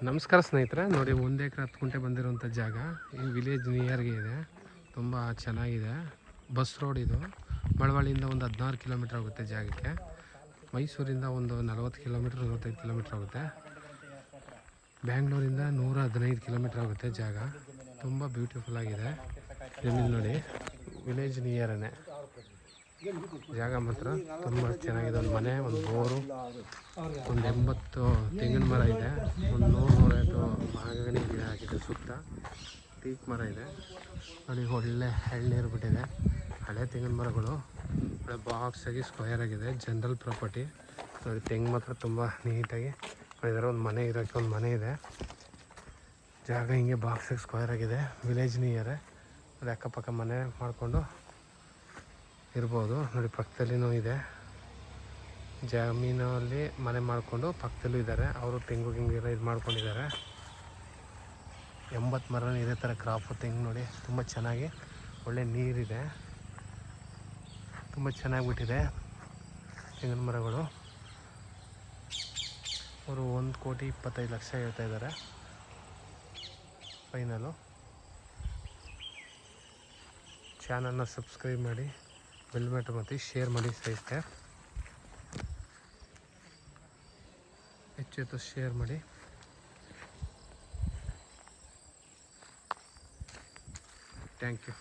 ನಮಸ್ಕಾರ ಸ್ನೇಹಿತರೆ, ನೋಡಿ 1 ಎಕರೆ 10 ಗುಂಟೆ ಬಂದಿರುವಂಥ ಜಾಗ ಈ ವಿಲೇಜ್ ನಿಯರ್ಗೆ ಇದೆ. ತುಂಬ ಚೆನ್ನಾಗಿದೆ. ಬಸ್ ರೋಡ್ ಇದು. ಮಳವಳ್ಳಿಯಿಂದ ಒಂದು 16 ಕಿಲೋಮೀಟ್ರ್ ಆಗುತ್ತೆ ಜಾಗಕ್ಕೆ. ಮೈಸೂರಿಂದ ಒಂದು 40 ಕಿಲೋಮೀಟ್ರ್ 45 ಕಿಲೋಮೀಟ್ರ್ ಆಗುತ್ತೆ. ಬ್ಯಾಂಗ್ಳೂರಿಂದ 115 ಕಿಲೋಮೀಟ್ರ್ ಆಗುತ್ತೆ ಜಾಗ. ತುಂಬ ಬ್ಯೂಟಿಫುಲ್ ಆಗಿದೆ. ಜಮೀನು ನೋಡಿ, ವಿಲೇಜ್ ನಿಯರೇ. ಜಾಗ ಮಾತ್ರ ತುಂಬ ಚೆನ್ನಾಗಿದೆ. ಒಂದು ಮನೆ, ಒಂದು ಬೋರು, ಒಂದು 80 ತೆಂಗಿನ ಮರ ಇದೆ, ಒಂದು 100-150 ಮಾಗಣಿ ಗಿಡ ಆಗಿದೆ. ಸುತ್ತ ಟೀಕ್ ಮರ ಇದೆ ನೋಡಿ. ಒಳ್ಳೆ ಎಳ್ನೀರು ಬಿಟ್ಟಿದೆ. ಹಳೆ ತೆಂಗಿನ ಮರಗಳು ಒಳ್ಳೆ ಬಾಕ್ಸಾಗಿ ಸ್ಕ್ವೇರ್ ಆಗಿದೆ. ಜನರಲ್ ಪ್ರಾಪರ್ಟಿ ನೋಡಿ. ತೆಂಗು ಮಾತ್ರ ತುಂಬ ನೀಟಾಗಿ ಇದರ ಒಂದು ಮನೆ ಇರೋಕ್ಕೆ ಒಂದು ಮನೆ ಇದೆ. ಜಾಗ ಹಿಂಗೆ ಬಾಕ್ಸಾಗಿ ಸ್ಕ್ವೇರ್ ಆಗಿದೆ. ವಿಲೇಜ್ ನಿಯರೇ. ನೋಡಿ, ಅಕ್ಕಪಕ್ಕ ಮನೆ ಮಾಡಿಕೊಂಡು ಇರ್ಬೋದು. ನೋಡಿ, ಪಕ್ಕದಲ್ಲಿನೂ ಇದೆ ಜಮೀನಲ್ಲಿ ಮನೆ ಮಾಡಿಕೊಂಡು ಪಕ್ಕದಲ್ಲೂ ಇದ್ದಾರೆ. ಅವರು ತೆಂಗು ಗಿಂಗೆಲ್ಲ ಇದು ಮಾಡ್ಕೊಂಡಿದ್ದಾರೆ. 80 ಮರ ಇದೇ ಥರ ಕ್ರಾಪು ತೆಂಗು ನೋಡಿ. ತುಂಬ ಚೆನ್ನಾಗಿ ಒಳ್ಳೆ ನೀರಿದೆ. ತುಂಬ ಚೆನ್ನಾಗಿ ಬಿಟ್ಟಿದೆ ತೆಂಗಿನ ಮರಗಳು. ಅವರು 1,25,00,000 ಹೇಳ್ತಾ ಇದ್ದಾರೆ ಫೈನಲು. ಚಾನಲ್ನ ಸಬ್ಸ್ಕ್ರೈಬ್ ಮಾಡಿ, ಬೆಲ್ ಬಟನ್ ಮತ್ತು ಶೇರ್ ಮಾಡಿ ಸ್ನೇಹಿತರೆ. ಹೆಚ್ಚು ಶೇರ್ ಮಾಡಿ. Thank you.